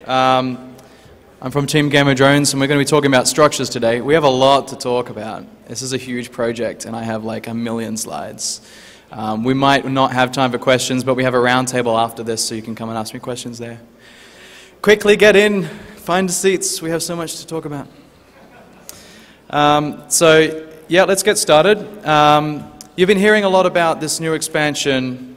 I'm from Team Game of Drones, and we're going to be talking about structures today. We have a lot to talk about. This is a huge project, and I have like a million slides. We might not have time for questions, but we have a round table after this, so you can come and ask me questions there. Quickly get in, find the seats. We have so much to talk about. Yeah, let's get started. You've been hearing a lot about this new expansion,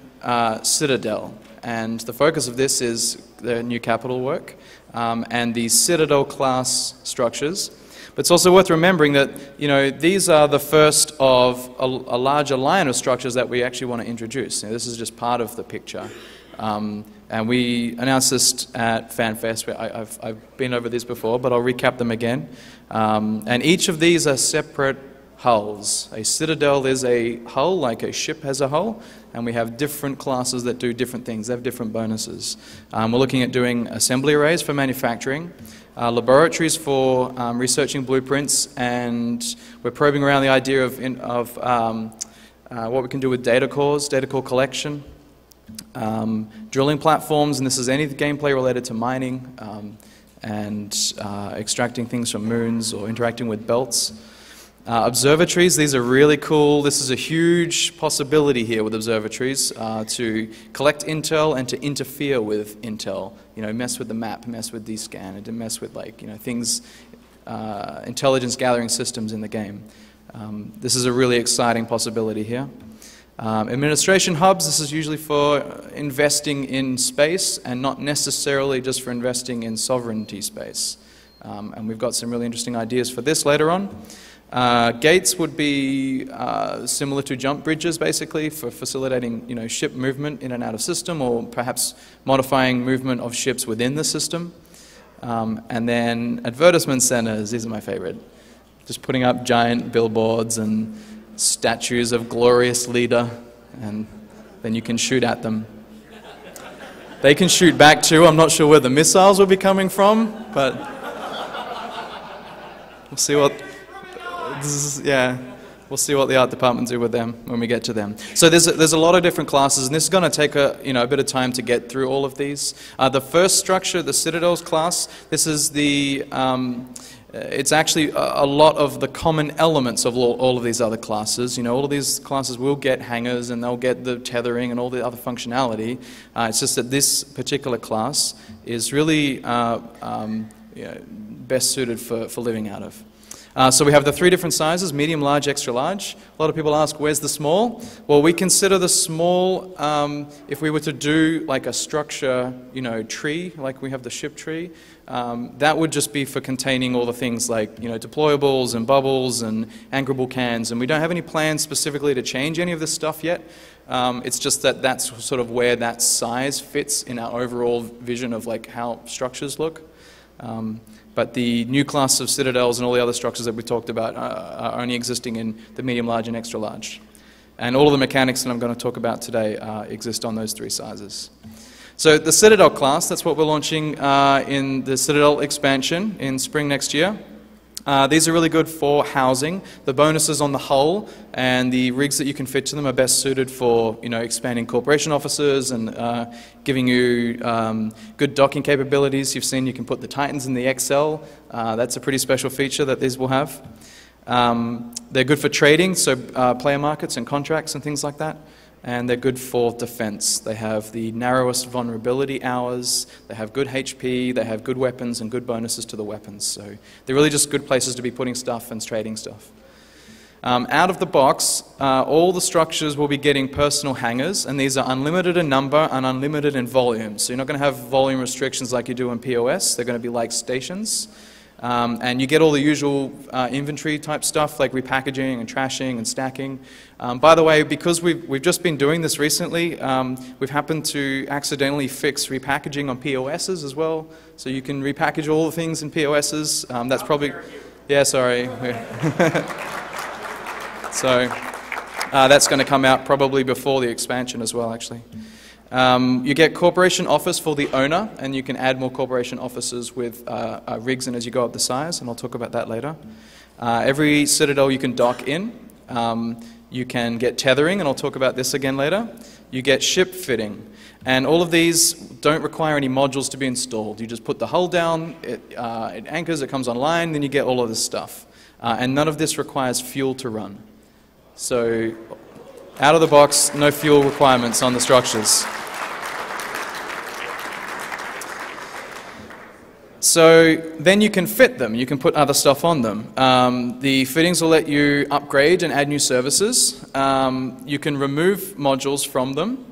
Citadel, and the focus of this is the new capital work and the Citadel class structures. But it's also worth remembering that, you know, these are the first of a larger line of structures that we actually want to introduce. You know, this is just part of the picture. And we announced this at FanFest. I've been over this before, but I'll recap them again. And each of these are separate hulls. A Citadel is a hull, like a ship has a hull, and we have different classes that do different things. They have different bonuses. We're looking at doing assembly arrays for manufacturing, laboratories for researching blueprints, and we're probing around the idea of what we can do with data cores, data core collection, drilling platforms, and this is any gameplay related to mining and extracting things from moons or interacting with belts. Observatories, these are really cool. This is a huge possibility here with observatories to collect intel and to interfere with intel. You know, mess with the map, mess with D-scan, and to mess with, like, you know, things, intelligence gathering systems in the game. This is a really exciting possibility here. Administration hubs, this is usually for investing in space and not necessarily just for investing in sovereignty space. And we've got some really interesting ideas for this later on. Gates would be similar to jump bridges, basically, for facilitating, you know, ship movement in and out of system, or perhaps modifying movement of ships within the system. And then advertisement centers, these are my favorite. Just putting up giant billboards and statues of glorious leader, and then you can shoot at them. They can shoot back too. I'm not sure where the missiles will be coming from, but we'll see what. We'll see what the art department do with them when we get to them. So there's a lot of different classes, and this is going to take a bit of time to get through all of these. The first structure, the Citadel's class, this is the it's actually a lot of the common elements of all of these other classes. You know, all of these classes will get hangars and they'll get the tethering and all the other functionality. It's just that this particular class is really best suited for living out of. So we have the three different sizes: medium, large, extra large. A lot of people ask, where's the small? Well, we consider the small, if we were to do like a structure, you know, tree, like we have the ship tree, that would just be for containing all the things like, you know, deployables and bubbles and anchorable cans. And we don't have any plans specifically to change any of this stuff yet. It's just that that's sort of where that size fits in our overall vision of like how structures look. But the new class of Citadels and all the other structures that we talked about are only existing in the medium, large, and extra large. And all of the mechanics that I'm going to talk about today exist on those three sizes. So the Citadel class, that's what we're launching in the Citadel expansion in spring next year. These are really good for housing. The bonuses on the hull and the rigs that you can fit to them are best suited for, you know, expanding corporation offices and giving you good docking capabilities. You've seen you can put the Titans in the XL. That's a pretty special feature that these will have. They're good for trading, so player markets and contracts and things like that. And they're good for defense. They have the narrowest vulnerability hours, they have good HP, they have good weapons and good bonuses to the weapons. So they're really just good places to be putting stuff and trading stuff. Out of the box, all the structures will be getting personal hangars, and these are unlimited in number and unlimited in volume. So you're not going to have volume restrictions like you do in POS. They're going to be like stations. And you get all the usual inventory type stuff like repackaging and trashing and stacking. By the way, because we've just been doing this recently, we've happened to accidentally fix repackaging on POSs as well. So you can repackage all the things in POSs. That's probably, yeah, sorry. So that's going to come out probably before the expansion as well, actually. You get corporation office for the owner, and you can add more corporation offices with rigs and as you go up the size, and I'll talk about that later. Every Citadel you can dock in. You can get tethering, and I'll talk about this again later. You get ship fitting. And all of these don't require any modules to be installed. You just put the hull down, it anchors, it comes online, then you get all of this stuff. And none of this requires fuel to run. So out of the box, no fuel requirements on the structures. So then you can fit them, you can put other stuff on them. The fittings will let you upgrade and add new services. You can remove modules from them,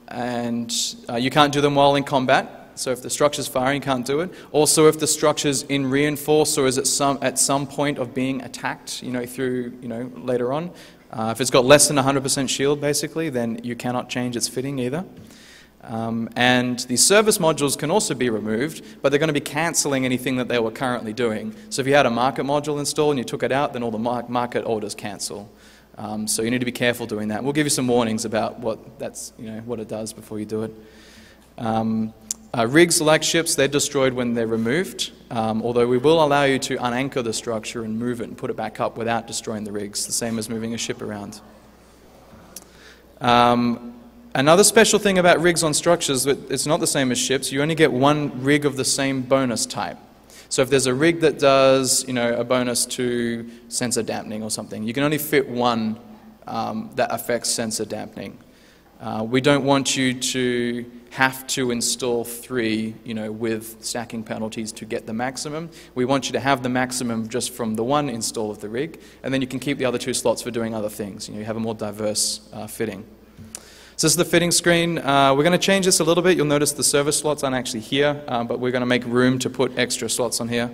and you can't do them while in combat. So if the structure's firing, you can't do it. Also, if the structure's in reinforce or is at some point of being attacked, later on. If it's got less than 100% shield, basically, then you cannot change its fitting either. And the service modules can also be removed, but they're going to be cancelling anything that they were currently doing. So if you had a market module installed and you took it out, then all the market orders cancel. So you need to be careful doing that. We'll give you some warnings about what it does before you do it. Rigs, like ships, they're destroyed when they're removed, although we will allow you to unanchor the structure and move it and put it back up without destroying the rigs, the same as moving a ship around. Another special thing about rigs on structures, it's not the same as ships. You only get one rig of the same bonus type. So if there's a rig that does, a bonus to sensor dampening or something, you can only fit one that affects sensor dampening. We don't want you to have to install 3, with stacking penalties to get the maximum. We want you to have the maximum just from the one install of the rig, and then you can keep the other 2 slots for doing other things. You have a more diverse fitting. So this is the fitting screen. We're going to change this a little bit. You'll notice the service slots aren't actually here, but we're going to make room to put extra slots on here.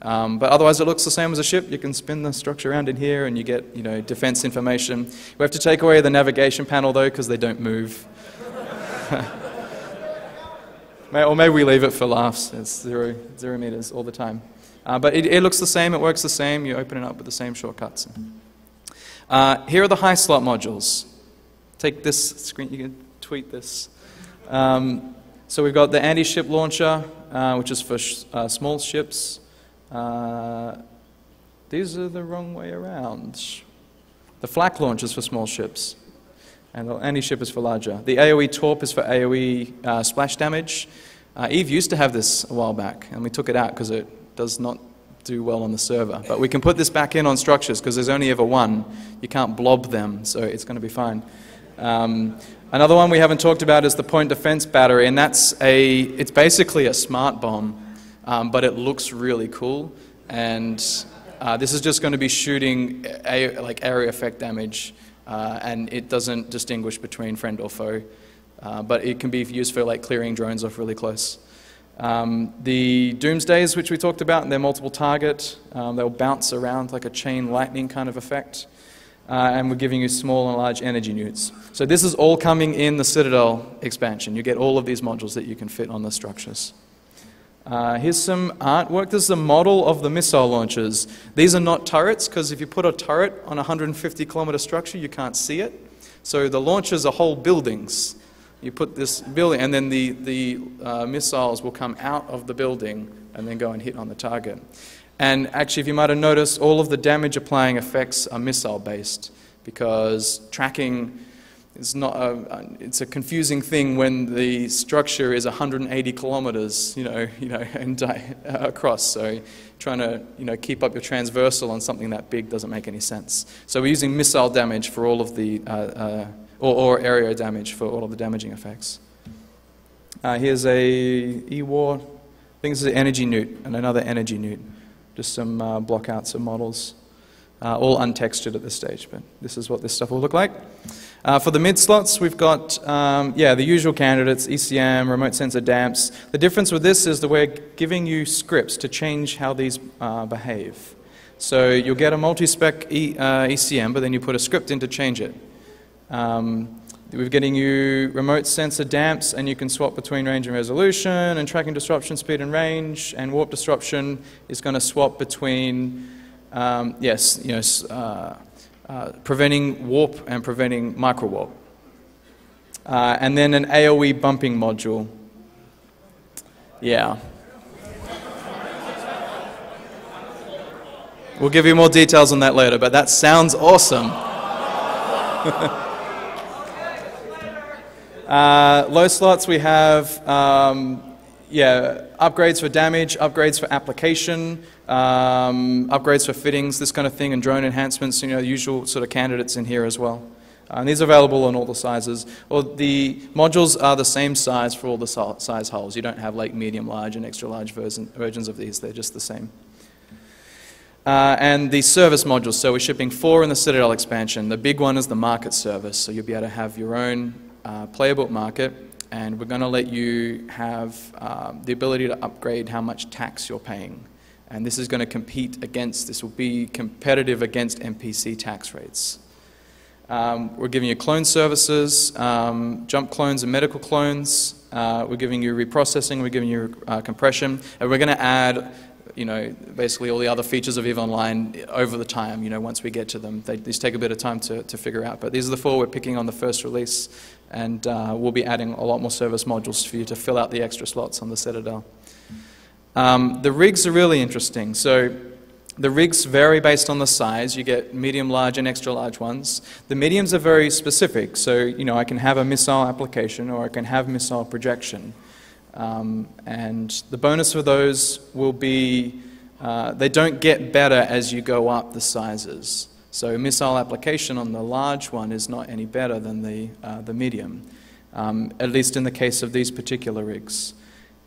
But otherwise it looks the same as a ship. You can spin the structure around in here and you get defense information. We have to take away the navigation panel though because they don't move. Or maybe we leave it for laughs. It's 0 meters all the time. But it looks the same, it works the same. You open it up with the same shortcuts. Here are the high slot modules. Take this screen, you can tweet this. So we've got the anti-ship launcher, which is for small ships. These are the wrong way around. The flak launcher is for small ships, and the anti-ship is for larger. The AoE torp is for AoE splash damage. EvE used to have this a while back, and we took it out because it does not do well on the server. But we can put this back in on structures because there's only ever one. You can't blob them, so it's going to be fine. Another one we haven't talked about is the point defense battery, and it's basically a smart bomb, but it looks really cool. And this is just going to be shooting area effect damage, and it doesn't distinguish between friend or foe, but it can be used for clearing drones off really close. The Doomsdays, which we talked about, they're multiple target. They'll bounce around like a chain lightning kind of effect. And we're giving you small and large energy newts. So this is all coming in the Citadel expansion. You get all of these modules that you can fit on the structures. Here's some artwork. This is a model of the missile launchers. These are not turrets, because if you put a turret on a 150-kilometer structure, you can't see it. So the launchers are whole buildings. You put this building, and then the missiles will come out of the building and then go and hit on the target. And actually, if you might have noticed, all of the damage applying effects are missile-based, because tracking is not it's a confusing thing when the structure is 180 kilometers, across. So trying to, keep up your transversal on something that big doesn't make any sense. So we're using missile damage for all of the, or area damage for all of the damaging effects. Here's a E-War. I think this is an energy newt and another energy newt. Just some blockouts of models, all untextured at this stage, but this is what this stuff will look like. For the mid slots, we've got, the usual candidates, ECM, remote sensor damps. The difference with this is that we're giving you scripts to change how these behave. So you'll get a multi-spec ECM, but then you put a script in to change it. We're getting you remote sensor damps, and you can swap between range and resolution, and tracking disruption, speed and range, and warp disruption is going to swap between, preventing warp and preventing micro warp. And then an AoE bumping module. Yeah. We'll give you more details on that later, but that sounds awesome. Low slots we have, yeah, upgrades for damage, upgrades for application, upgrades for fittings, this kind of thing, and drone enhancements, you know, the usual sort of candidates in here as well. And these are available in all the sizes. Or the modules are the same size for all the size hulls. You don't have like medium, large, and extra large versions of these. They're just the same. And the service modules. So we're shipping 4 in the Citadel expansion. The big one is the market service. So you'll be able to have your own playable market. And we're going to let you have the ability to upgrade how much tax you're paying. And this is going to compete against, this will be competitive against NPC tax rates. We're giving you clone services, jump clones and medical clones. We're giving you reprocessing, we're giving you compression. And we're going to add, you know, basically all the other features of EvE Online over the time, you know, once we get to them. These take a bit of time to figure out. But these are the 4 we're picking on the first release. And we'll be adding a lot more service modules for you to fill out the extra slots on the Citadel. The rigs are really interesting. So the rigs vary based on the size. You get medium, large, and extra large ones. The mediums are very specific. So, you know, I can have a missile application or I can have missile projection. And the bonus for those will be, they don't get better as you go up the sizes. So missile application on the large one is not any better than the medium, at least in the case of these particular rigs.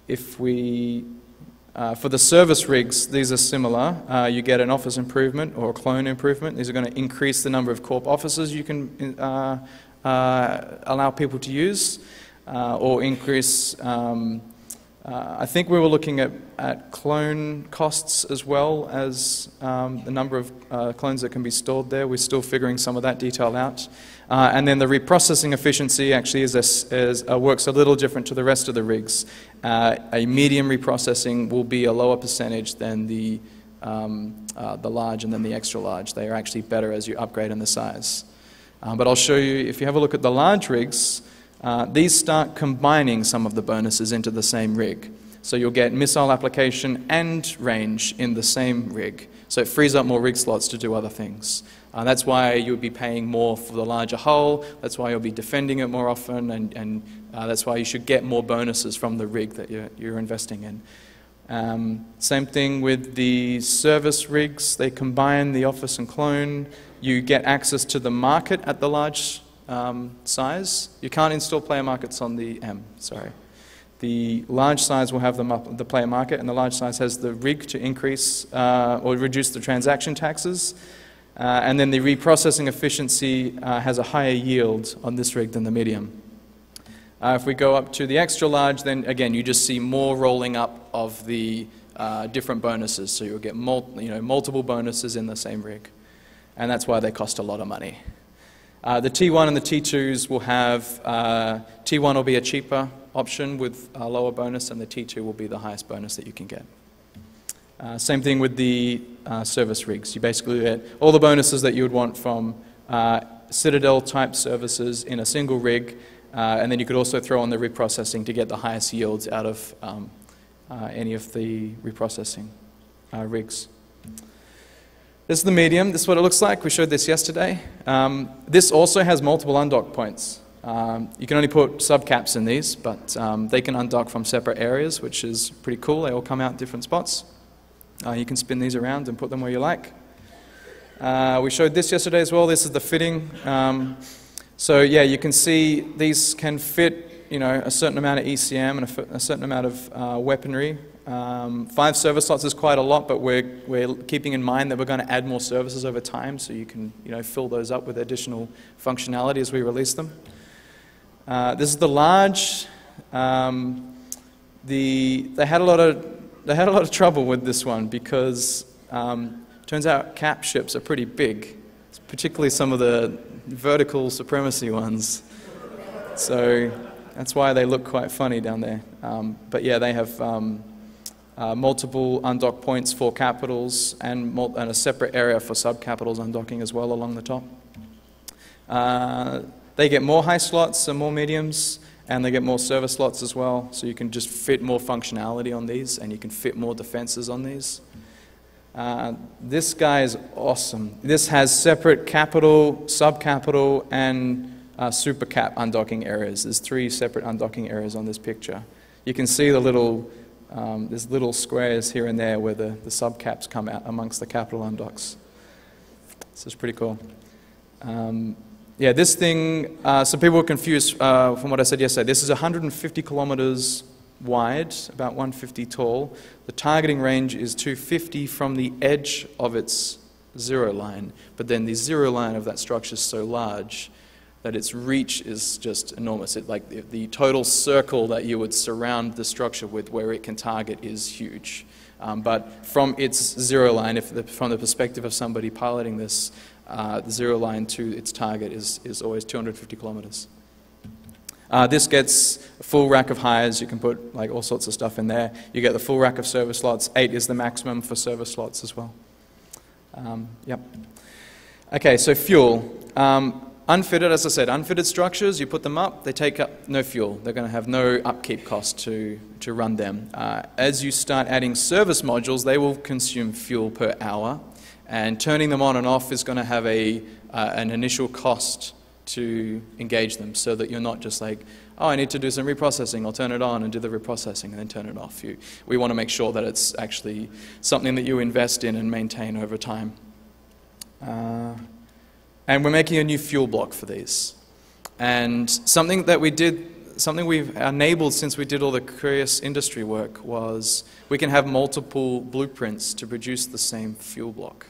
If we, for the service rigs, these are similar. You get an office improvement or a clone improvement. These are going to increase the number of corp officers you can allow people to use, or increase, I think we were looking at clone costs as well as the number of clones that can be stored there. We're still figuring some of that detail out. And then the reprocessing efficiency actually works a little different to the rest of the rigs. A medium reprocessing will be a lower percentage than the large and then the extra large. They are actually better as you upgrade in the size. But I'll show you, if you have a look at the large rigs, these start combining some of the bonuses into the same rig. So you'll get missile application and range in the same rig. So it frees up more rig slots to do other things. That's why you'll be paying more for the larger hull. That's why you'll be defending it more often. And that's why you should get more bonuses from the rig that you're investing in. Same thing with the service rigs. They combine the office and clone. You get access to the market at the large size. You can't install player markets on the M, sorry. The large size will have the player market, and the large size has the rig to increase or reduce the transaction taxes. And then the reprocessing efficiency has a higher yield on this rig than the medium. If we go up to the extra large, then again, you just see more rolling up of the different bonuses. So you'll get multiple bonuses in the same rig. And that's why they cost a lot of money. The T1 and the T2s will have, T1 will be a cheaper option with a lower bonus, and the T2 will be the highest bonus that you can get. Same thing with the service rigs. You basically get all the bonuses that you would want from Citadel type services in a single rig, and then you could also throw on the reprocessing to get the highest yields out of any of the reprocessing rigs. This is the medium. This is what it looks like. We showed this yesterday. This also has multiple undock points. You can only put subcaps in these, but they can undock from separate areas, which is pretty cool. They all come out in different spots. You can spin these around and put them where you like. We showed this yesterday as well. This is the fitting. So yeah, you can see these can fit, you know, a certain amount of ECM and a certain amount of weaponry. 5 service slots is quite a lot, but we're keeping in mind that we're going to add more services over time, so you can, you know, fill those up with additional functionality as we release them. This is the large. They had a lot of trouble with this one because turns out cap ships are pretty big, particularly some of the vertical supremacy ones. So that's why they look quite funny down there. But yeah, they have multiple undock points for capitals and a separate area for subcapitals undocking as well along the top. They get more high slots and more mediums, and they get more service slots as well, so you can just fit more functionality on these, and you can fit more defenses on these. This guy is awesome. This has separate capital, subcapital, and supercap undocking areas. There's 3 separate undocking areas on this picture. You can see the little, there's little squares here and there where the subcaps come out amongst the capital undocks. This is pretty cool. Yeah, this thing, some people were confused from what I said yesterday. This is 150 kilometers wide, about 150 tall. The targeting range is 250 from the edge of its zero line, but then the zero line of that structure is so large that its reach is just enormous. Like the total circle that you would surround the structure with where it can target is huge. But from its zero line, from the perspective of somebody piloting this, the zero line to its target is always 250 kilometers. This gets a full rack of hires. You can put like all sorts of stuff in there. You get the full rack of server slots. 8 is the maximum for server slots as well. Yep. Okay, so fuel. Unfitted, as I said, unfitted structures, you put them up, they take up no fuel. They're going to have no upkeep cost to run them. As you start adding service modules, they will consume fuel per hour, and turning them on and off is going to have an initial cost to engage them, so that you're not just like, oh, I need to do some reprocessing, I'll turn it on and do the reprocessing and then turn it off. We want to make sure that it's actually something that you invest in and maintain over time. And we're making a new fuel block for these. And something we've enabled since we did all the curious industry work was we can have multiple blueprints to produce the same fuel block.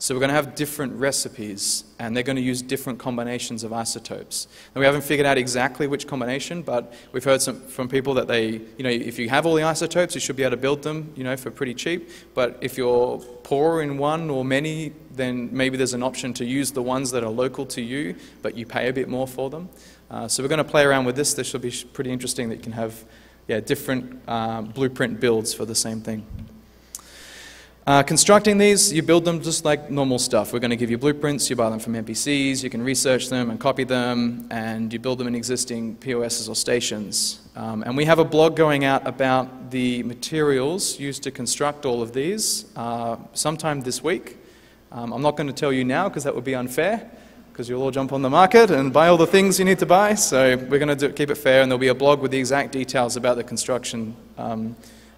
So we're going to have different recipes, and they're going to use different combinations of isotopes. And we haven't figured out exactly which combination, but we've heard from people that if you have all the isotopes, you should be able to build them, for pretty cheap. But if you're poor in one or many, then maybe there's an option to use the ones that are local to you, but you pay a bit more for them. So we're going to play around with this. This should be pretty interesting that you can have different blueprint builds for the same thing. Constructing these, you build them just like normal stuff. We're going to give you blueprints, you buy them from NPCs, you can research them and copy them, and you build them in existing POSs or stations. And we have a blog going out about the materials used to construct all of these sometime this week. I'm not going to tell you now because that would be unfair, because you'll all jump on the market and buy all the things you need to buy. So we're going to keep it fair, and there'll be a blog with the exact details about the construction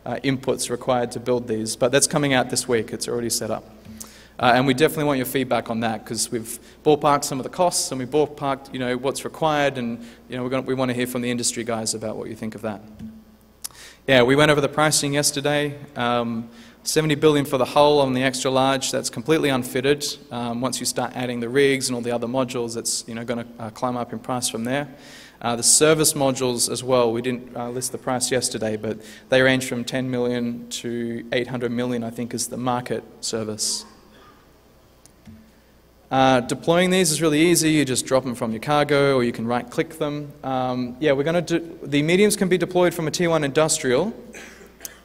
inputs required to build these, but that's coming out this week. It's already set up. And we definitely want your feedback on that, because we've ballparked some of the costs and we've ballparked, what's required, and we want to hear from the industry guys about what you think of that. Yeah, we went over the pricing yesterday. 70 billion for the hull on the extra large. That's completely unfitted. Once you start adding the rigs and all the other modules, it's going to climb up in price from there. The service modules as well, we didn't list the price yesterday, but they range from 10 million to 800 million, I think, is the market service. Deploying these is really easy. You just drop them from your cargo, or you can right-click them. We're going to do, the mediums can be deployed from a Tier 1 industrial,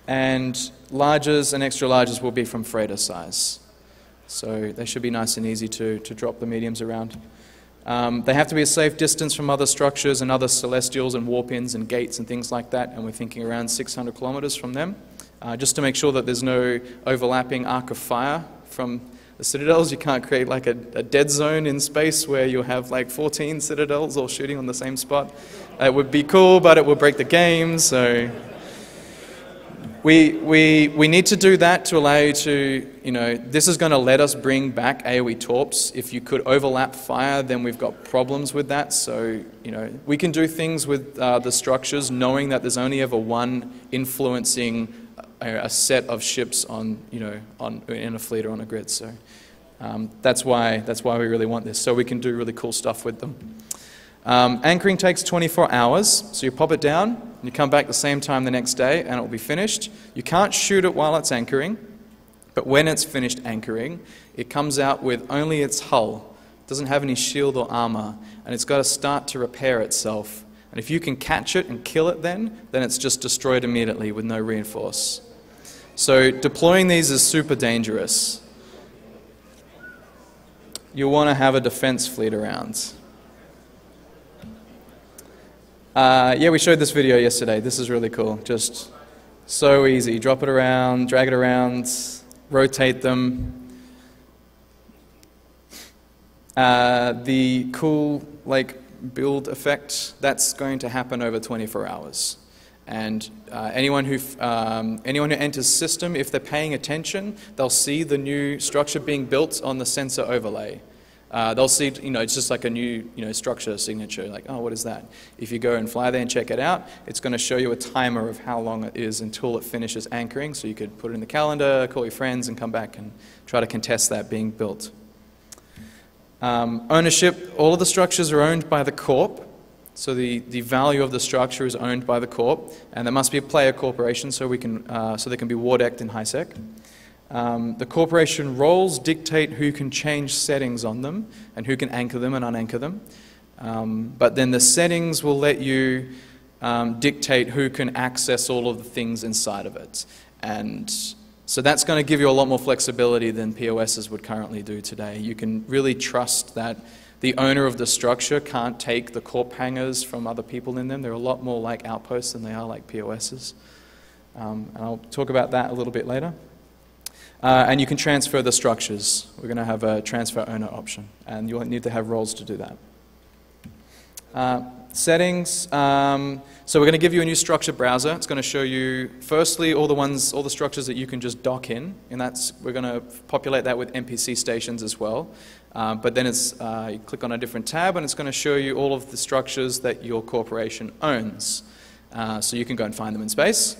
and larges and extra larges will be from freighter size. So they should be nice and easy to drop the mediums around. They have to be a safe distance from other structures and other celestials and warp-ins and gates and things like that, and we're thinking around 600 kilometers from them, just to make sure that there's no overlapping arc of fire from the citadels. You can't create like a dead zone in space where you'll have like 14 citadels all shooting on the same spot. It would be cool, but it would break the game, so we need to do that to allow you to, this is going to let us bring back AoE torps. If you could overlap fire, then we've got problems with that. So, we can do things with the structures knowing that there's only ever one influencing a set of ships on, in a fleet or on a grid. So that's why we really want this. So we can do really cool stuff with them. Anchoring takes 24 hours, so you pop it down, and you come back the same time the next day, and it will be finished. You can't shoot it while it's anchoring, but when it's finished anchoring, it comes out with only its hull. It doesn't have any shield or armor, and it's got to start to repair itself. And if you can catch it and kill it then it's just destroyed immediately with no reinforce. So deploying these is super dangerous. You'll want to have a defense fleet around. We showed this video yesterday. This is really cool. Just so easy. Drop it around, drag it around, rotate them. The cool build effect, that's going to happen over 24 hours. And anyone who enters system, if they're paying attention, they'll see the new structure being built on the sensor overlay. They'll see, it's just like a new, structure signature, like, oh, what is that? If you go and fly there and check it out, it's going to show you a timer of how long it is until it finishes anchoring, so you could put it in the calendar, call your friends, and come back and try to contest that being built. Ownership, all of the structures are owned by the corp, so the value of the structure is owned by the corp, and there must be a player corporation so they can be WARDEC'd in HiSec. The corporation roles dictate who can change settings on them and who can anchor them and unanchor them. But then the settings will let you dictate who can access all of the things inside of it. And so that's going to give you a lot more flexibility than POSs would currently do today. You can really trust that the owner of the structure can't take the corp hangers from other people in them. They're a lot more like outposts than they are like POSs. And I'll talk about that a little bit later. And you can transfer the structures. We're going to have a transfer owner option, and you'll need to have roles to do that. Settings. So we're going to give you a new structure browser. It's going to show you, firstly, all the structures that you can just dock in, and we're going to populate that with NPC stations as well. But then you click on a different tab, and it's going to show you all of the structures that your corporation owns. So you can go and find them in space.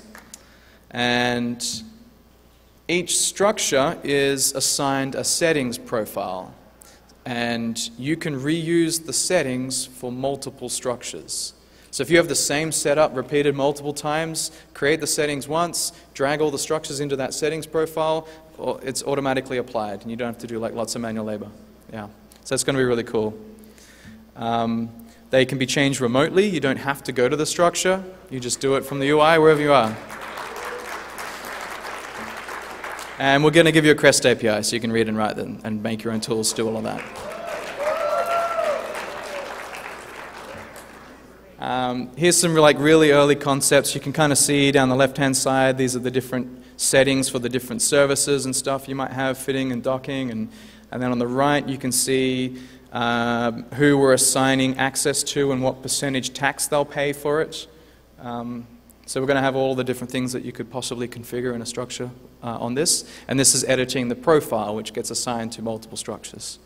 And each structure is assigned a settings profile, and you can reuse the settings for multiple structures. So if you have the same setup repeated multiple times, create the settings once, drag all the structures into that settings profile, it's automatically applied, and you don't have to do lots of manual labor. Yeah, so it's going to be really cool. They can be changed remotely. You don't have to go to the structure. You just do it from the UI wherever you are. And we're going to give you a CREST API so you can read and write them and make your own tools to do all of that. Here's some really early concepts. You can kind of see down the left-hand side, these are the different settings for the different services and stuff you might have, fitting and docking. And then on the right, you can see who we're assigning access to and what percentage tax they'll pay for it. So we're going to have all the different things that you could possibly configure in a structure on this. And this is editing the profile, which gets assigned to multiple structures.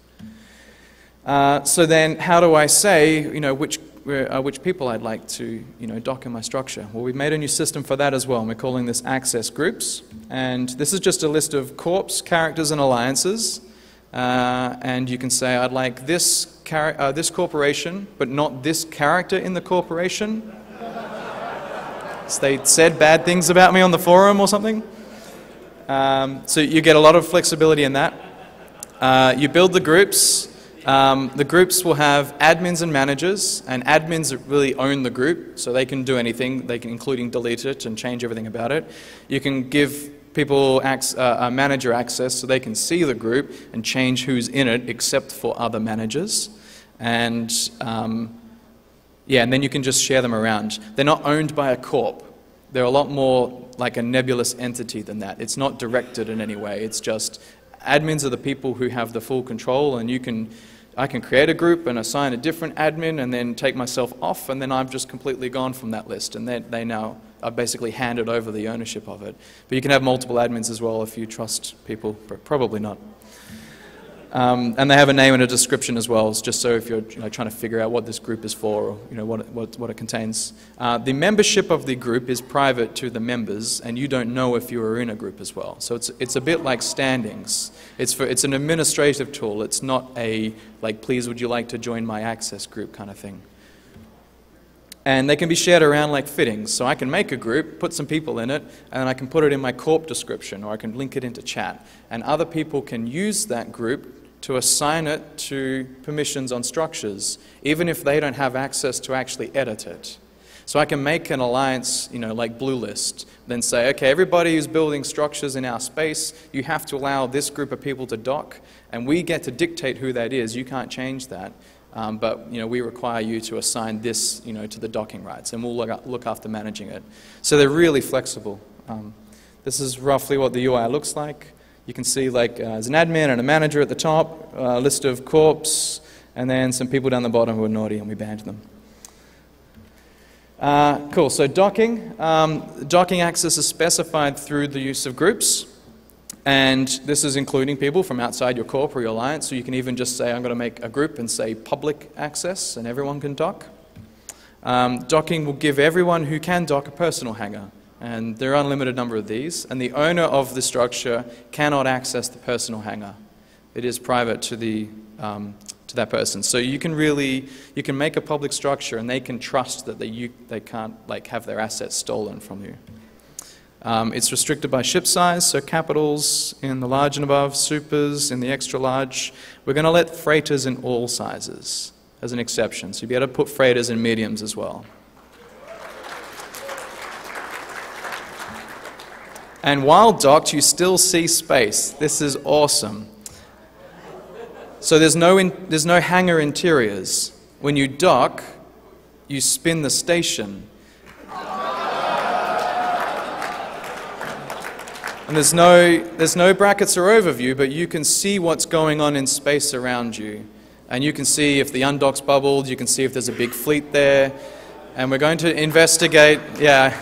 So then how do I say, which people I'd like to, dock in my structure? Well, we've made a new system for that as well, and we're calling this access groups. And this is just a list of corps, characters, and alliances. And you can say, I'd like this corporation, but not this character in the corporation. They said bad things about me on the forum or something. So you get a lot of flexibility in that. You build the groups. The groups will have admins and managers, and admins really own the group, so they can do anything. They can, including delete it and change everything about it. You can give people a manager access so they can see the group and change who's in it, except for other managers. And yeah, and then you can just share them around. They're not owned by a corp. They're a lot more like a nebulous entity than that. It's not directed in any way. It's just admins are the people who have the full control, and I can create a group and assign a different admin and then take myself off, and then I've just completely gone from that list, and they now are basically handed over the ownership of it. But you can have multiple admins as well if you trust people, but probably not. And they have a name and a description as well, just so if you're trying to figure out what this group is for, or what it contains. The membership of the group is private to the members, and you don't know if you are in a group as well. So it's a bit like standings. It's an administrative tool. It's not a please would you like to join my access group kind of thing. And they can be shared around like fittings. So I can make a group, put some people in it, and I can put it in my corp description, or I can link it into chat. And other people can use that group to assign it to permissions on structures, even if they don't have access to actually edit it. So I can make an alliance, like Blue List, then say, okay, everybody who's building structures in our space, you have to allow this group of people to dock, and we get to dictate who that is. You can't change that. But we require you to assign this to the docking rights, and we'll look after managing it. So they're really flexible. This is roughly what the UI looks like. You can see like there's an admin and a manager at the top, a list of corps, and then some people down the bottom who are naughty, and we banned them. Cool, so docking. Docking access is specified through the use of groups, and this is including people from outside your corp or your alliance, so you can even just say, I'm going to make a group and say public access, and everyone can dock. Docking will give everyone who can dock a personal hangar, and there are an unlimited number of these, and the owner of the structure cannot access the personal hangar. It is private to that person. So you can make a public structure, and they can trust that they can't like have their assets stolen from you. It's restricted by ship size, so capitals in the large and above, supers in the extra large. We're going to let freighters in all sizes as an exception, so you'll be able to put freighters in mediums as well. And while docked, you still see space. This is awesome. So there's no hangar interiors. When you dock, you spin the station. And there's no brackets or overview, but you can see what's going on in space around you. And you can see if the undock's bubbled, you can see if there's a big fleet there. And we're going to investigate, yeah.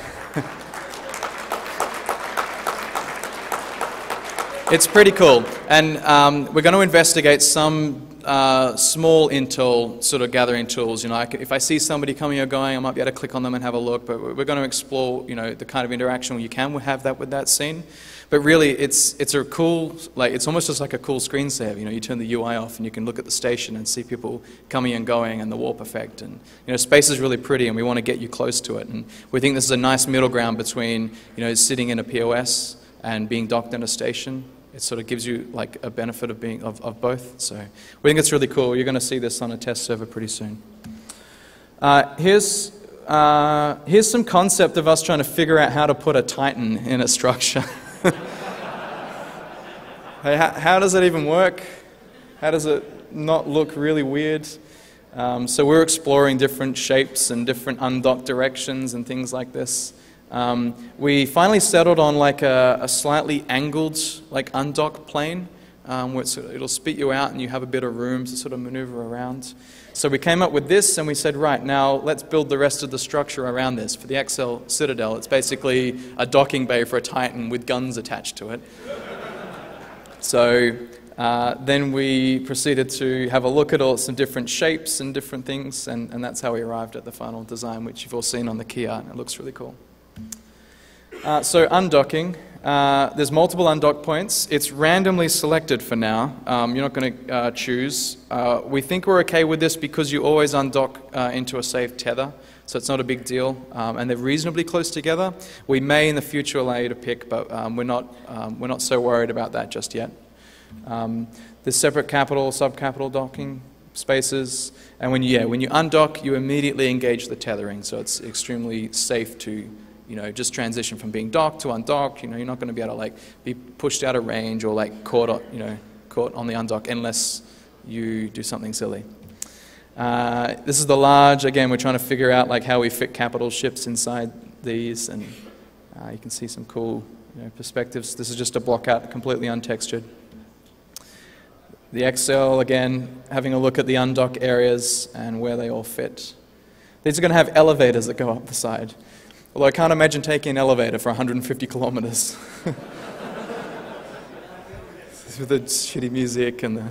It's pretty cool. And we're going to investigate some small intel sort of gathering tools. You know, if I see somebody coming or going, I might be able to click on them and have a look, but we're going to explore, you know, the kind of interaction you can have that with that scene. But really, it's a cool, like, it's almost just like a cool screensaver. You know, you turn the UI off and you can look at the station and see people coming and going and the warp effect. And, you know, space is really pretty and we want to get you close to it. And we think this is a nice middle ground between, you know, sitting in a POS and being docked in a station. It sort of gives you like a benefit of being of both. So we think it's really cool. You're going to see this on a test server pretty soon. Here's some concept of us trying to figure out how to put a Titan in a structure. Hey, how does it even work? How does it not look really weird? So we're exploring different shapes and different undocked directions and things like this. We finally settled on like a slightly angled like undock plane, where it'll spit you out and you have a bit of room to sort of maneuver around. So we came up with this and we said, right, now let's build the rest of the structure around this. For the XL Citadel, it's basically a docking bay for a Titan with guns attached to it. So then we proceeded to have a look at all some different shapes and different things, and that's how we arrived at the final design, which you've all seen on the key art. It looks really cool. So undocking, there's multiple undock points. It's randomly selected for now. You're not going to choose. We think we're okay with this because you always undock into a safe tether, so it's not a big deal. And they're reasonably close together. We may in the future allow you to pick, but we're not so worried about that just yet. There's separate capital, subcapital docking spaces, and when you undock, you immediately engage the tethering, so it's extremely safe to, you know, just transition from being docked to undocked. You know, you're not going to be able to like be pushed out of range or like caught on the undock unless you do something silly. This is the large. Again, we're trying to figure out like how we fit capital ships inside these, and you can see some cool, you know, perspectives. This is just a block out, completely untextured. The XL, again, having a look at the undock areas and where they all fit. These are going to have elevators that go up the side. Although I can't imagine taking an elevator for 150 kilometers. With the shitty music and the...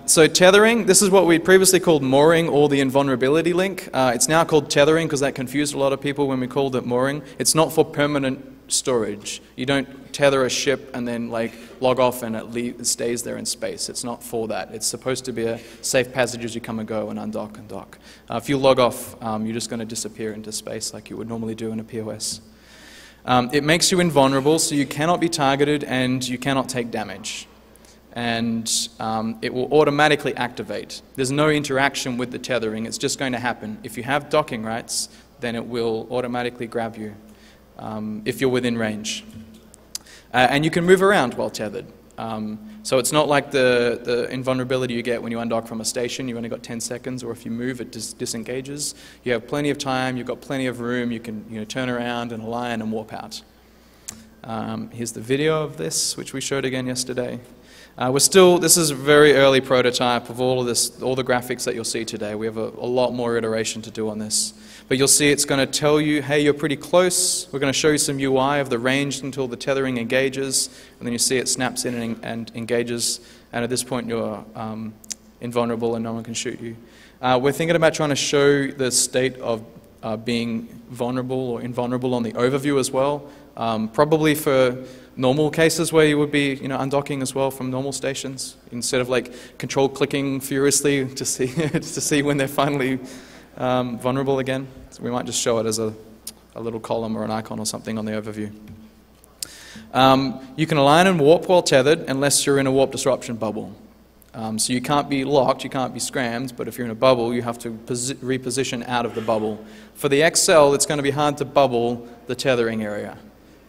So tethering, this is what we previously called mooring or the invulnerability link. It's now called tethering because that confused a lot of people when we called it mooring. It's not for permanent storage. You don't tether a ship and then like log off and it stays there in space. It's not for that. It's supposed to be a safe passage as you come and go and undock and dock. If you log off, you're just going to disappear into space like you would normally do in a POS. It makes you invulnerable, so you cannot be targeted and you cannot take damage. And it will automatically activate. There's no interaction with the tethering. It's just going to happen. If you have docking rights, then it will automatically grab you if you're within range. And you can move around while tethered. So it's not like the invulnerability you get when you undock from a station. You've only got 10 seconds, or if you move, it disengages. You have plenty of time. You've got plenty of room. You can turn around and align and warp out. Here's the video of this, which we showed again yesterday. This is a very early prototype of all the graphics that you'll see today. We have a lot more iteration to do on this. But you'll see it's going to tell you, hey, you're pretty close. We're going to show you some UI of the range until the tethering engages. And then you see it snaps in and engages. And at this point, you're invulnerable and no one can shoot you. We're thinking about trying to show the state of being vulnerable or invulnerable on the overview as well. Probably for normal cases where you would be, undocking as well from normal stations, instead of like control clicking furiously to see to see when they're finally vulnerable again. So we might just show it as a little column or an icon or something on the overview. You can align and warp while tethered unless you're in a warp disruption bubble. So you can't be locked, you can't be scrammed, but if you're in a bubble, you have to reposition out of the bubble. For the XL, it's going to be hard to bubble the tethering area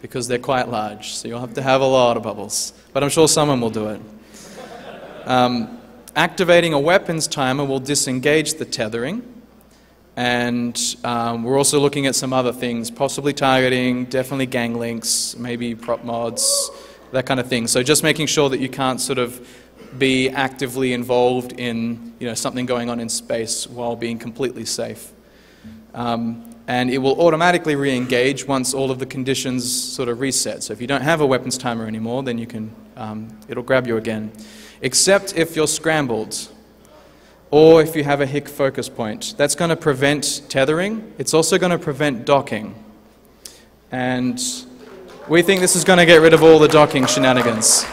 because they're quite large, so you'll have to have a lot of bubbles. But I'm sure someone will do it. Activating a weapons timer will disengage the tethering, and we're also looking at some other things, possibly targeting, definitely gang links, maybe prop mods, that kind of thing. So just making sure that you can't sort of be actively involved in something going on in space while being completely safe. And it will automatically re-engage once all of the conditions sort of reset. So if you don't have a weapons timer anymore, then you can, it'll grab you again. Except if you're scrambled, or if you have a hic focus point. That's going to prevent tethering. It's also going to prevent docking. And we think this is going to get rid of all the docking shenanigans.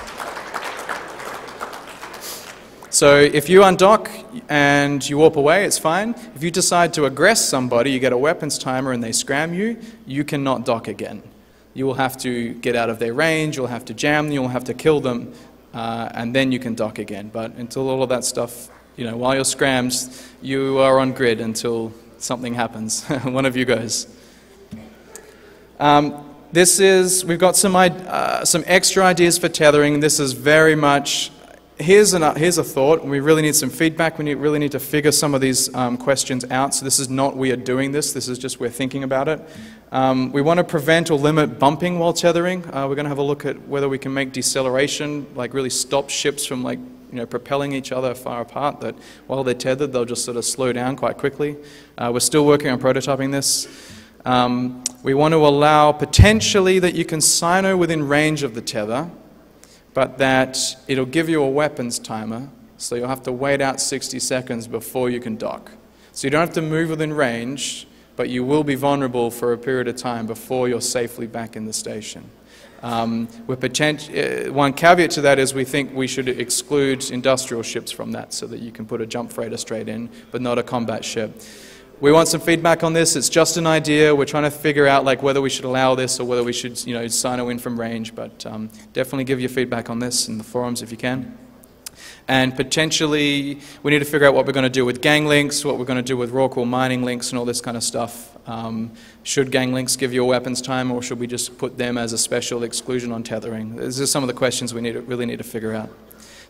So if you undock and you warp away, it's fine. If you decide to aggress somebody, you get a weapons timer and they scram you, you cannot dock again. You will have to get out of their range, you'll have to jam them, you'll have to kill them, and then you can dock again. But until all of that stuff, while you're scrammed, you are on grid until something happens. One of you goes. We've got some extra ideas for tethering. This is very much... Here's a thought. We really need some feedback. We really need to figure some of these questions out. So this is not we are doing this. This is just we're thinking about it. We want to prevent or limit bumping while tethering. We're going to have a look at whether we can make deceleration, like really stop ships from propelling each other far apart, that while they're tethered, they'll just sort of slow down quite quickly. We're still working on prototyping this. We want to allow potentially that you can sino within range of the tether, but that it'll give you a weapons timer, so you'll have to wait out 60 seconds before you can dock. So you don't have to move within range, but you will be vulnerable for a period of time before you're safely back in the station. One caveat to that is we think we should exclude industrial ships from that so that you can put a jump freighter straight in, but not a combat ship. We want some feedback on this. It's just an idea. We're trying to figure out whether we should allow this or whether we should sino in from range, but definitely give your feedback on this in the forums if you can. And potentially we need to figure out what we're going to do with gang links, what we're going to do with raw core mining links and all this kind of stuff. Should gang links give you a weapons time, or should we just put them as a special exclusion on tethering? These are some of the questions we really need to figure out.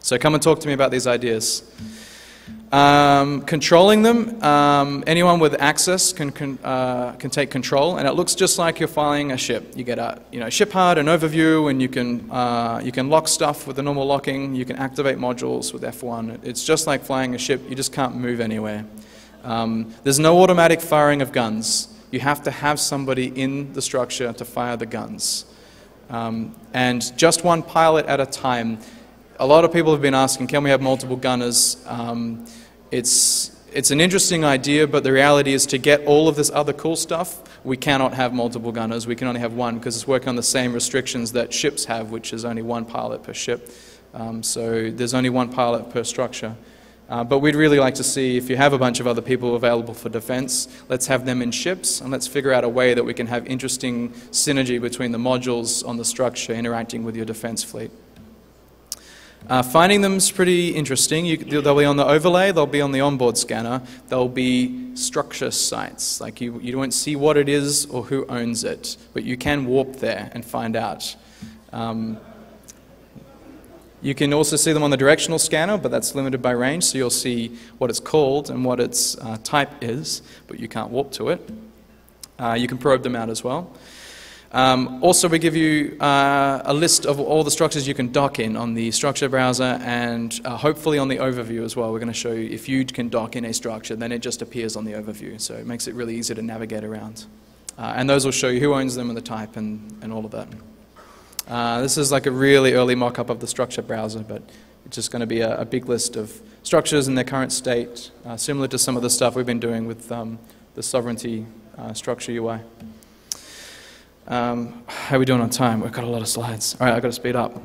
So come and talk to me about these ideas. Controlling them, anyone with access can take control, and it looks just like you're flying a ship. You get a ship HUD, an overview, and you can lock stuff with the normal locking. You can activate modules with F1. It's just like flying a ship. You just can't move anywhere. There's no automatic firing of guns. You have to have somebody in the structure to fire the guns, and just one pilot at a time. A lot of people have been asking, can we have multiple gunners? It's an interesting idea, but the reality is to get all of this other cool stuff, we cannot have multiple gunners. We can only have one because it's working on the same restrictions that ships have, which is only one pilot per ship. So there's only one pilot per structure. But we'd really like to see, if you have a bunch of other people available for defense, let's have them in ships, and let's figure out a way that we can have interesting synergy between the modules on the structure interacting with your defense fleet. Finding them is pretty interesting. They'll be on the overlay, they'll be on the onboard scanner, they'll be structure sites. Like you won't see what it is or who owns it, but you can warp there and find out. You can also see them on the directional scanner, but that's limited by range, so you'll see what it's called and what its type is, but you can't warp to it. You can probe them out as well. Also, we give you a list of all the structures you can dock in on the structure browser, and hopefully on the overview as well. We're going to show you if you can dock in a structure, then it just appears on the overview. So it makes it really easy to navigate around. And those will show you who owns them and the type and all of that. This is like a really early mock-up of the structure browser, but it's just going to be a big list of structures in their current state, similar to some of the stuff we've been doing with the sovereignty structure UI. How are we doing on time? We've got a lot of slides. All right, I've got to speed up.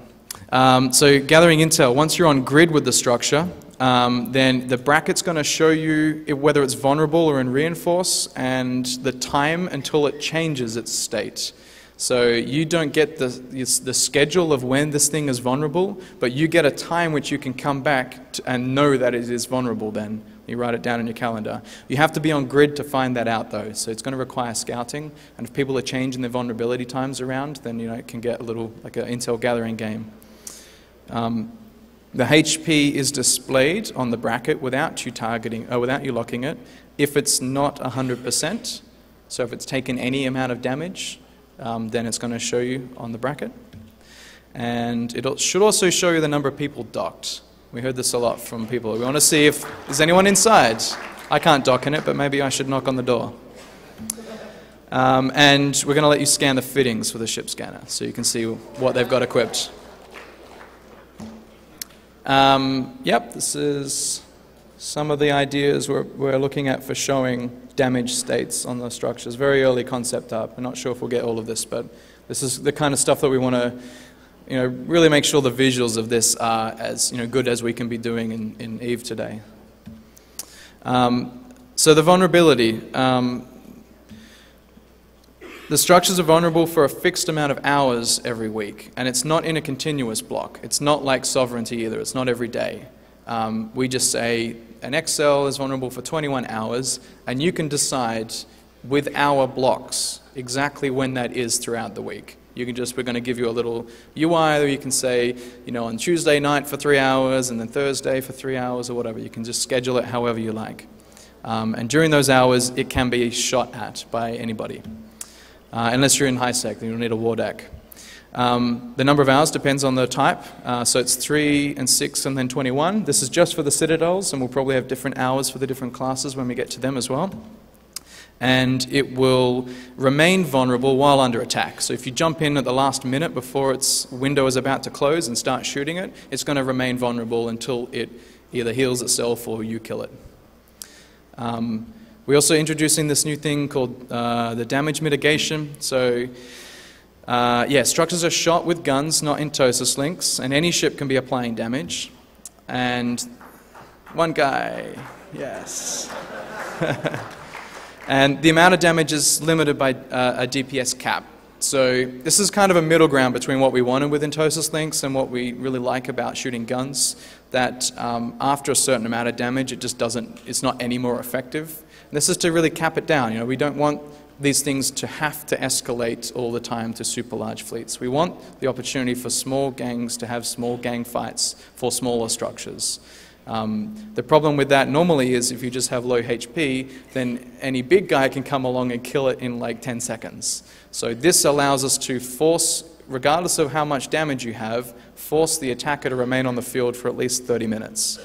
So gathering intel, once you're on grid with the structure, then the bracket's going to show you whether it's vulnerable or in reinforce and the time until it changes its state. So you don't get the schedule of when this thing is vulnerable, but you get a time which you can come back and know that it is vulnerable then. You write it down in your calendar. You have to be on grid to find that out though, so it's going to require scouting, and if people are changing their vulnerability times around, then it can get a little like an intel gathering game. The HP is displayed on the bracket without you without you locking it, if it's not 100%. So if it's taken any amount of damage, then it's going to show you on the bracket. And it should also show you the number of people docked. We heard this a lot from people. We want to see if there's anyone inside. I can't dock in it, but maybe I should knock on the door. And we're going to let you scan the fittings for the ship scanner, so you can see what they've got equipped. Yep, this is some of the ideas we're looking at for showing damage states on the structures. Very early concept up. I'm not sure if we'll get all of this, but this is the kind of stuff that we want to really make sure the visuals of this are as good as we can be doing in EvE today. So the vulnerability. The structures are vulnerable for a fixed amount of hours every week, and it's not in a continuous block. It's not like sovereignty either. It's not every day. We just say an Excel is vulnerable for 21 hours, and you can decide with hour blocks exactly when that is throughout the week. You can we're going to give you a little UI where you can say, on Tuesday night for 3 hours, and then Thursday for 3 hours or whatever. You can just schedule it however you like. And during those hours, it can be shot at by anybody. Unless you're in high sec, then you'll need a war deck. The number of hours depends on the type, so it's 3 and 6 and then 21. This is just for the citadels, and we'll probably have different hours for the different classes when we get to them as well. And it will remain vulnerable while under attack. So if you jump in at the last minute before its window is about to close and start shooting it, it's going to remain vulnerable until it either heals itself or you kill it. We're also introducing this new thing called the damage mitigation. So structures are shot with guns, not in TOSIS links, and any ship can be applying damage. And one guy, yes. And the amount of damage is limited by a DPS cap. So this is kind of a middle ground between what we wanted with TOSIS links and what we really like about shooting guns, that after a certain amount of damage, it's not any more effective. And this is to really cap it down. We don't want these things to have to escalate all the time to super large fleets. We want the opportunity for small gangs to have small gang fights for smaller structures. The problem with that normally is if you just have low HP, then any big guy can come along and kill it in like 10 seconds. So this allows us to force, regardless of how much damage you have, force the attacker to remain on the field for at least 30 minutes.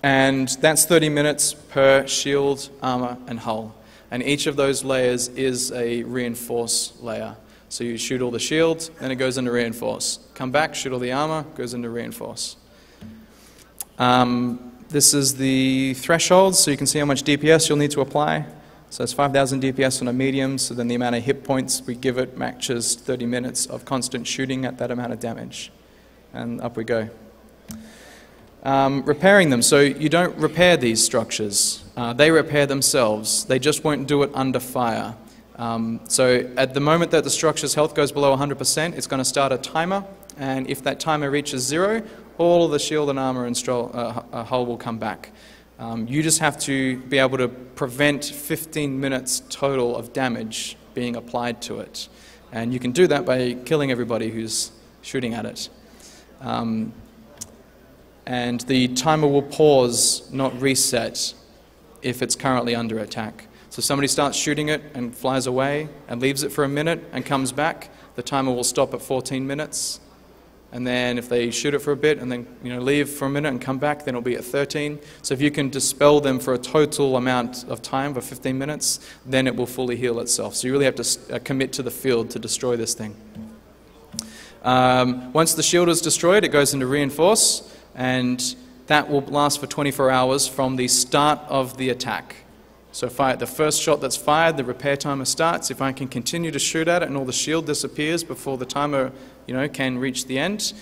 And that's 30 minutes per shield, armor, and hull. And each of those layers is a reinforce layer. So you shoot all the shields, then it goes into reinforce. Come back, shoot all the armor, goes into reinforce. This is the threshold, so you can see how much DPS you'll need to apply. So it's 5,000 DPS on a medium, so then the amount of hit points we give it matches 30 minutes of constant shooting at that amount of damage. And up we go. Repairing them, so you don't repair these structures. They repair themselves. They just won't do it under fire. So at the moment that the structure's health goes below 100%, it's going to start a timer, and if that timer reaches 0, all of the shield and armor and hull will come back. You just have to be able to prevent 15 minutes total of damage being applied to it. And you can do that by killing everybody who's shooting at it. And the timer will pause, not reset, if it's currently under attack. So if somebody starts shooting it and flies away and leaves it for a minute and comes back, the timer will stop at 14 minutes. And then if they shoot it for a bit and then leave for a minute and come back, then it'll be at 13. So if you can dispel them for a total amount of time, for 15 minutes, then it will fully heal itself. So you really have to commit to the field to destroy this thing. Once the shield is destroyed, it goes into reinforce, and that will last for 24 hours from the start of the attack. So if the first shot that's fired, the repair timer starts. If I can continue to shoot at it and all the shield disappears before the timer can reach the end,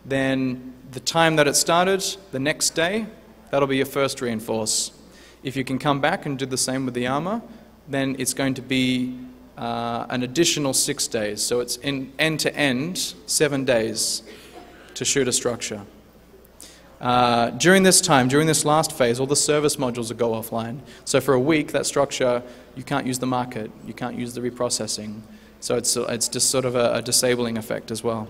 then the time that it started, the next day, that'll be your first reinforce. If you can come back and do the same with the armor, then it's going to be an additional 6 days. So it's in end to end, 7 days to shoot a structure. During this time, during this last phase, all the service modules will go offline. So for a week, that structure, you can't use the market, you can't use the reprocessing. So it's just sort of a disabling effect as well.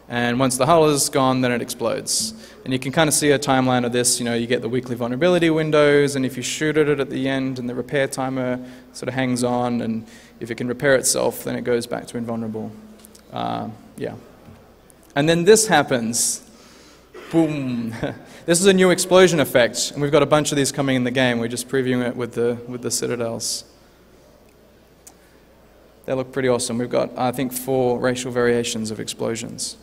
And once the hull is gone, then it explodes. And you can kind of see a timeline of this. You get the weekly vulnerability windows, and if you shoot at it at the end, and the repair timer sort of hangs on, and if it can repair itself, then it goes back to invulnerable. Yeah. And then this happens. Boom. This is a new explosion effect, and we've got a bunch of these coming in the game. We're just previewing it with the citadels. They look pretty awesome. We've got, I think, 4 racial variations of explosions.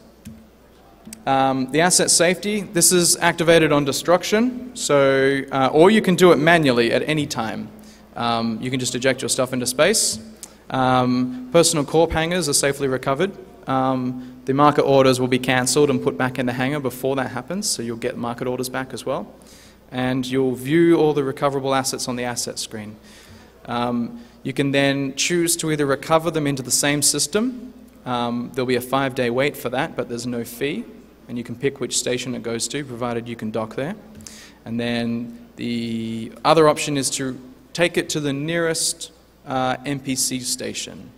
The asset safety, this is activated on destruction, so, or you can do it manually at any time. You can just eject your stuff into space. Personal corp hangars are safely recovered. The market orders will be cancelled and put back in the hangar before that happens, so you'll get market orders back as well. And you'll view all the recoverable assets on the asset screen. You can then choose to either recover them into the same system. There'll be a 5-day wait for that, but there's no fee. And you can pick which station it goes to, provided you can dock there. And then the other option is to take it to the nearest NPC station.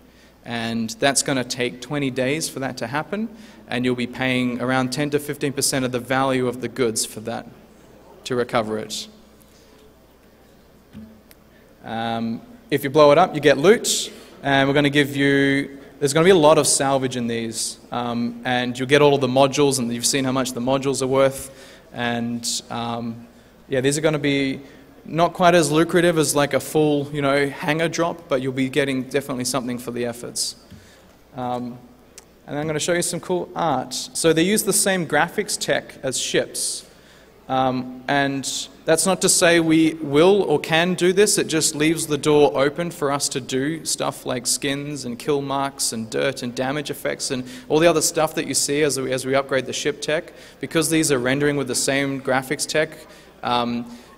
And that's going to take 20 days for that to happen, and you'll be paying around 10 to 15% of the value of the goods for that, to recover it. If you blow it up, you get loot, and we're going to give you, there's going to be a lot of salvage in these, and you'll get all of the modules, and you've seen how much the modules are worth, and yeah, these are going to be not quite as lucrative as like a full, hangar drop, but you'll be getting definitely something for the efforts. And I'm going to show you some cool art. So they use the same graphics tech as ships. And that's not to say we will or can do this, it just leaves the door open for us to do stuff like skins and kill marks and dirt and damage effects and all the other stuff that you see as we upgrade the ship tech. Because these are rendering with the same graphics tech,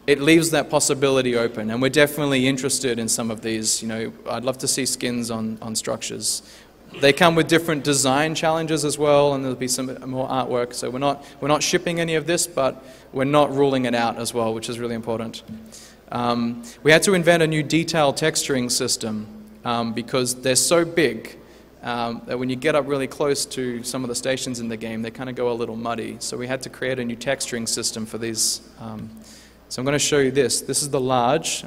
it leaves that possibility open, and we're definitely interested in some of these. I'd love to see skins on structures. They come with different design challenges as well, and there'll be some more artwork. So we're not shipping any of this, but we're not ruling it out as well, which is really important. We had to invent a new detail texturing system because they're so big that when you get up really close to some of the stations in the game, they kind of go a little muddy. So we had to create a new texturing system for these. So I'm going to show you this. This is the large.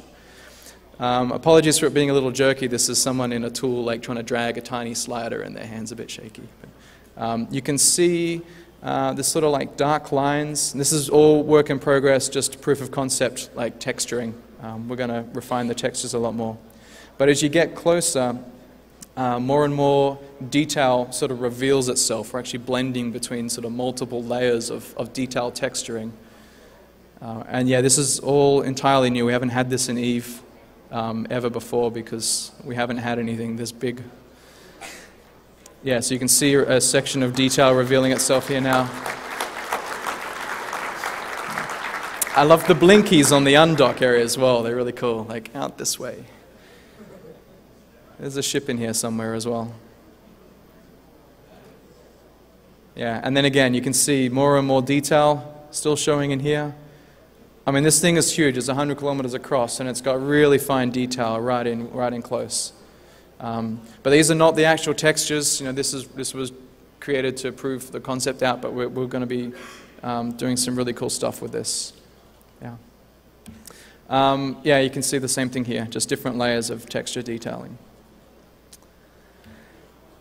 Apologies for it being a little jerky. This is someone in a tool like trying to drag a tiny slider and their hand's a bit shaky. But, you can see this sort of like dark lines. And this is all work in progress, just proof of concept like texturing. We're going to refine the textures a lot more. But as you get closer, more and more detail sort of reveals itself. We're actually blending between sort of multiple layers of detail texturing. And yeah, this is all entirely new. We haven't had this in EvE ever before because we haven't had anything this big. Yeah, so you can see a section of detail revealing itself here now. I love the blinkies on the undock area as well. They're really cool, like out this way. There's a ship in here somewhere as well. Yeah, and then again, you can see more and more detail still showing in here. I mean, this thing is huge. It's 100 kilometers across, and it's got really fine detail right in close. But these are not the actual textures. This was created to prove the concept out, but we're going to be doing some really cool stuff with this. Yeah. Yeah, you can see the same thing here, just different layers of texture detailing.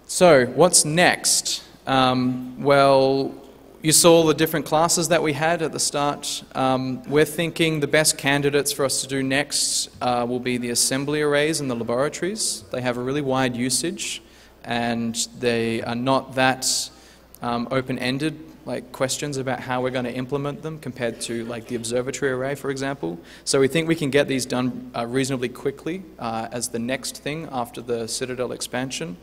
So, what's next? Well, you saw the different classes that we had at the start. We're thinking the best candidates for us to do next will be the assembly arrays in the laboratories. They have a really wide usage, and they are not that open-ended, like questions about how we're going to implement them compared to like the observatory array, for example. So we think we can get these done reasonably quickly as the next thing after the Citadel expansion.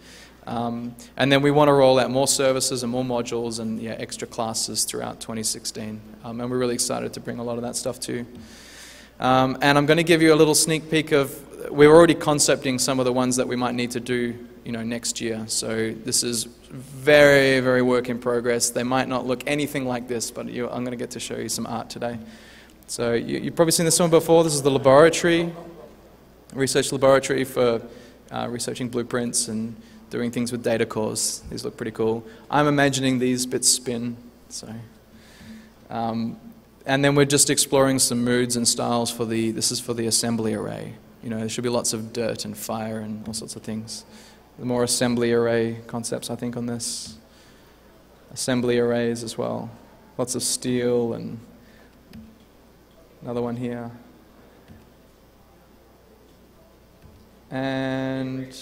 And then we want to roll out more services and more modules and extra classes throughout 2016. And we're really excited to bring a lot of that stuff to you. And I'm going to give you a little sneak peek of, we're already concepting some of the ones that we might need to do next year. So this is very, very work in progress. They might not look anything like this, but I'm going to get to show you some art today. So you've probably seen this one before. This is the laboratory, research laboratory for researching blueprints and doing things with data cores. These look pretty cool. I'm imagining these bits spin. So, and then we're just exploring some moods and styles for this is for the assembly array. There should be lots of dirt and fire and all sorts of things. The more assembly array concepts, I think, on this. Assembly arrays as well. Lots of steel and another one here. And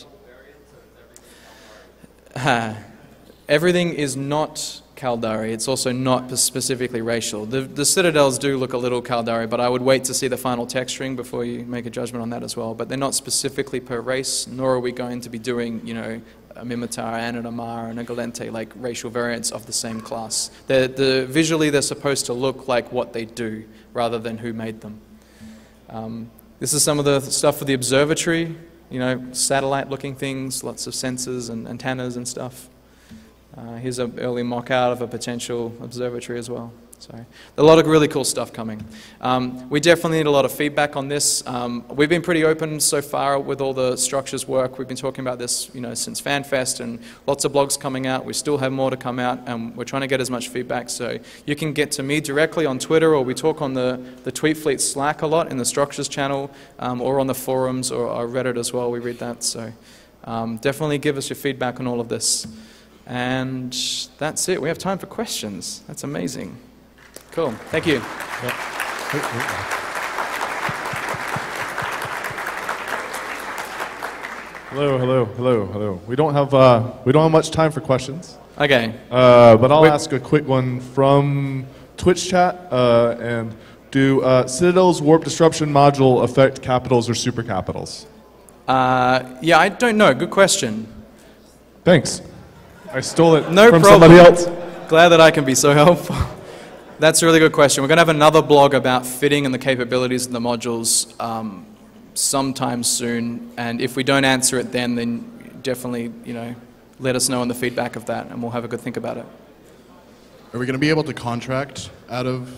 everything is not Caldari. It's also not specifically racial. The citadels do look a little Caldari, but I would wait to see the final texturing before you make a judgment on that as well. But they're not specifically per race, nor are we going to be doing, a Mimitar and an Amar and a Galente, like racial variants of the same class. Visually, they're supposed to look like what they do, rather than who made them. This is some of the stuff for the observatory, satellite-looking things, lots of sensors and antennas and stuff. Here's an early mock-out of a potential observatory as well. So a lot of really cool stuff coming. We definitely need a lot of feedback on this. We've been pretty open so far with all the structures work. We've been talking about this, since FanFest, and lots of blogs coming out. We still have more to come out, and we're trying to get as much feedback. So you can get to me directly on Twitter, or we talk on the Tweet Fleet Slack a lot in the structures channel, or on the forums or Reddit as well. We read that. So definitely give us your feedback on all of this. And that's it. We have time for questions. That's amazing. Cool. Thank you. Yeah. Hello. We don't have much time for questions. Okay. But I'll ask a quick one from Twitch chat. And do Citadel's warp disruption module affect capitals or supercapitals? Yeah, I don't know. Good question. Thanks. I stole it No from problem. somebody else. Glad that I can be so helpful. That's a really good question. We're going to have another blog about fitting and the capabilities of the modules sometime soon. And if we don't answer it then definitely, let us know on the feedback of that, and we'll have a good think about it. Are we going to be able to contract out of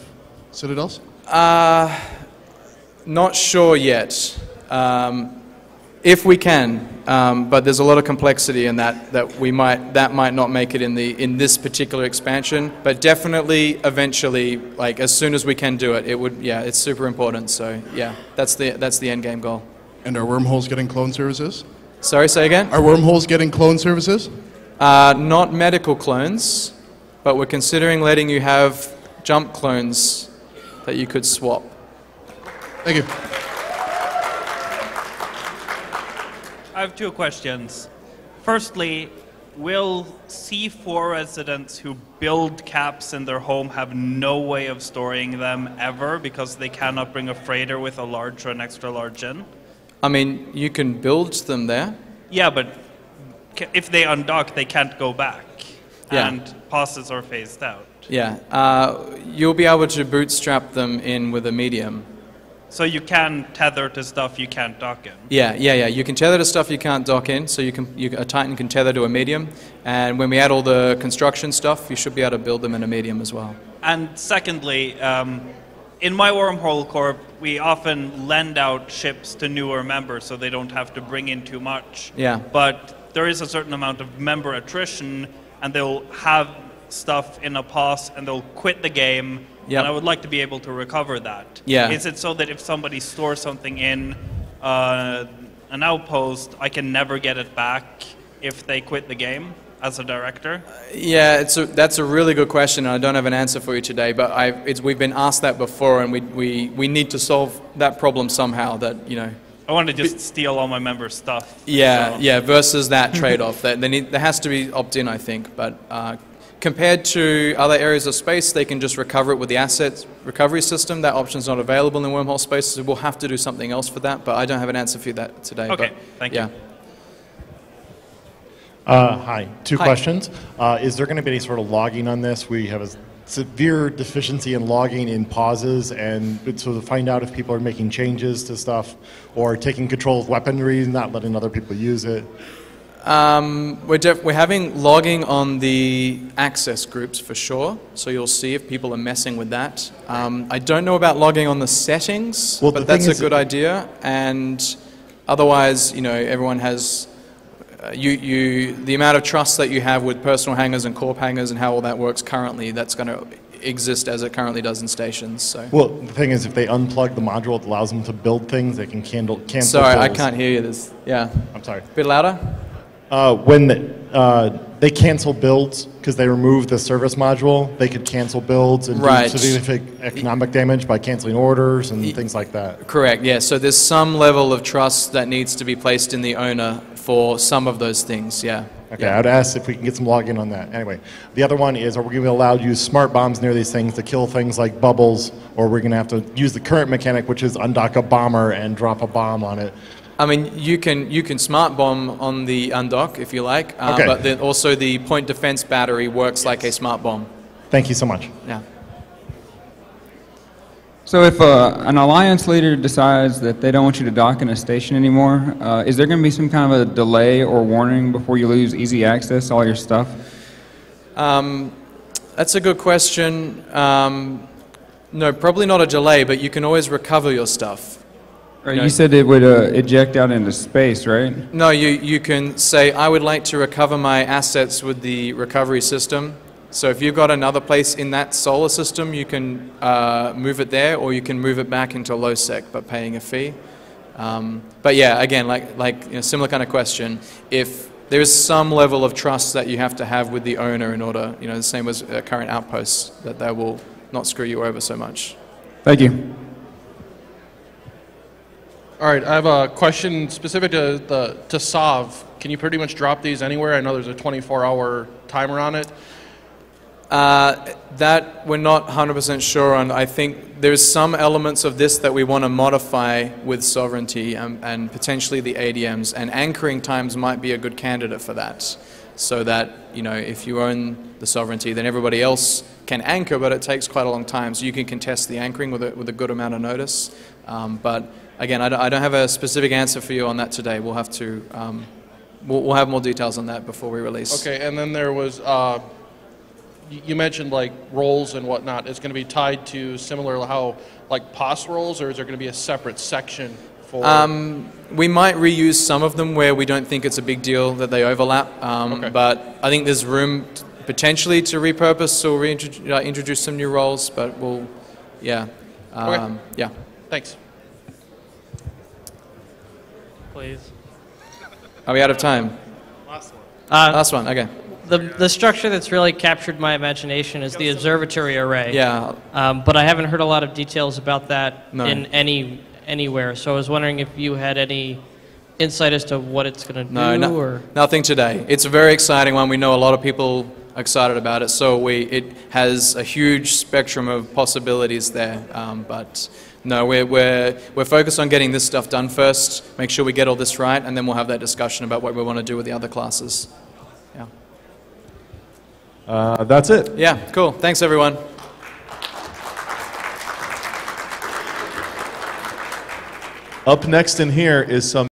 Citadels? Not sure yet. If we can, but there's a lot of complexity in that might not make it in this particular expansion. But definitely, eventually, like as soon as we can do it, it would. Yeah, it's super important. So yeah, that's the end game goal. And are wormholes getting clone services? Sorry, say again. Are wormholes getting clone services? Not medical clones, but we're considering letting you have jump clones that you could swap. Thank you. I have two questions. Firstly, will C4 residents who build caps in their home have no way of storing them ever because they cannot bring a freighter with a large or an extra large in? I mean, you can build them there. Yeah, but if they undock, they can't go back. Yeah. And passes are phased out. Yeah. You'll be able to bootstrap them in with a medium. So you can tether to stuff you can't dock in. Yeah. You can tether to stuff you can't dock in, so a Titan can tether to a medium. And when we add all the construction stuff, you should be able to build them in a medium as well. And secondly, in my Wormhole Corp, we often lend out ships to newer members so they don't have to bring in too much. Yeah. But there is a certain amount of member attrition, and they'll have stuff in a pause and they'll quit the game, Yep. and I would like to be able to recover that. Yeah. Is it so that if somebody stores something in an outpost, I can never get it back if they quit the game as a director? Yeah, that's a really good question, and I don't have an answer for you today, but we've been asked that before, and we need to solve that problem somehow, that, you know. I want to just steal all my members' stuff. Yeah, so. yeah, versus that trade-off. There has to be opt-in, I think, but compared to other areas of space, they can just recover it with the asset recovery system. That option's not available in wormhole space, so we'll have to do something else for that, but I don't have an answer for you that today. Okay, but, thank you. Yeah. Hi, two Hi. questions. Is there going to be any sort of logging on this? We have a severe deficiency in logging in pauses, and so to find out if people are making changes to stuff or taking control of weaponry, not letting other people use it. We're having logging on the access groups for sure, so you'll see if people are messing with that. I don't know about logging on the settings, Well, but the that's thing a is- good idea. And otherwise, you know, everyone has the amount of trust that you have with personal hangars and corp hangars and how all that works currently. That's going to exist as it currently does in stations. So. Well, the thing is, if they unplug the module, it allows them to build things. They can cancel. Sorry, I builds. can't hear you. Yeah. I'm sorry. Bit louder. When they cancel builds because they remove the service module, they could cancel builds and Right. do significant economic damage by canceling orders and things like that. Correct. Yeah. So there's some level of trust that needs to be placed in the owner for some of those things. Yeah. Okay, Yeah. I'd ask if we can get some login on that. Anyway, the other one is, are we going to be allowed to use smart bombs near these things to kill things like bubbles, or we're going to have to use the current mechanic, which is undock a bomber and drop a bomb on it? I mean, you can smart bomb on the undock if you like, Okay. but then also the point defense battery works like a smart bomb. Thank you so much. Yeah. So if an alliance leader decides that they don't want you to dock in a station anymore, is there going to be some kind of a delay or warning before you lose easy access to all your stuff? That's a good question. No, probably not a delay, but you can always recover your stuff. Right, you said it would eject out into space, right? No, you can say, I would like to recover my assets with the recovery system. So if you've got another place in that solar system, you can move it there, or you can move it back into low sec, but paying a fee. But yeah, again, like you know, similar kind of question. If there is some level of trust that you have to have with the owner in order, you know, the same as current outposts, that they will not screw you over so much. Thank you. All right, I have a question specific to SOV. Can you pretty much drop these anywhere? I know there's a 24-hour timer on it. That we're not 100% sure on. I think there's some elements of this that we want to modify with sovereignty and potentially the ADMs, and anchoring times might be a good candidate for that. So that, you know, if you own the sovereignty, then everybody else can anchor, but it takes quite a long time. So you can contest the anchoring with a good amount of notice. But again, I don't have a specific answer for you on that today. We'll have to, we'll have more details on that before we release. Okay, and then there was, you mentioned like roles and whatnot. It's going to be tied to similar how like POS roles, or is there going to be a separate section for? We might reuse some of them where we don't think it's a big deal that they overlap. Okay. But I think there's room potentially to repurpose or introduce some new roles. But we'll, yeah, Okay. yeah. Thanks. Please. Are we out of time? Last one. Okay. The structure that's really captured my imagination is the observatory array. Yeah. But I haven't heard a lot of details about that No. in anywhere. So I was wondering if you had any insight as to what it's going to No, do, or nothing today. It's a very exciting one. We know a lot of people are excited about it. So it has a huge spectrum of possibilities there. But no, we're focused on getting this stuff done first. Make sure we get all this right, and then we'll have that discussion about what we want to do with the other classes. Yeah. That's it. Yeah. Cool. Thanks, everyone. Up next in here is some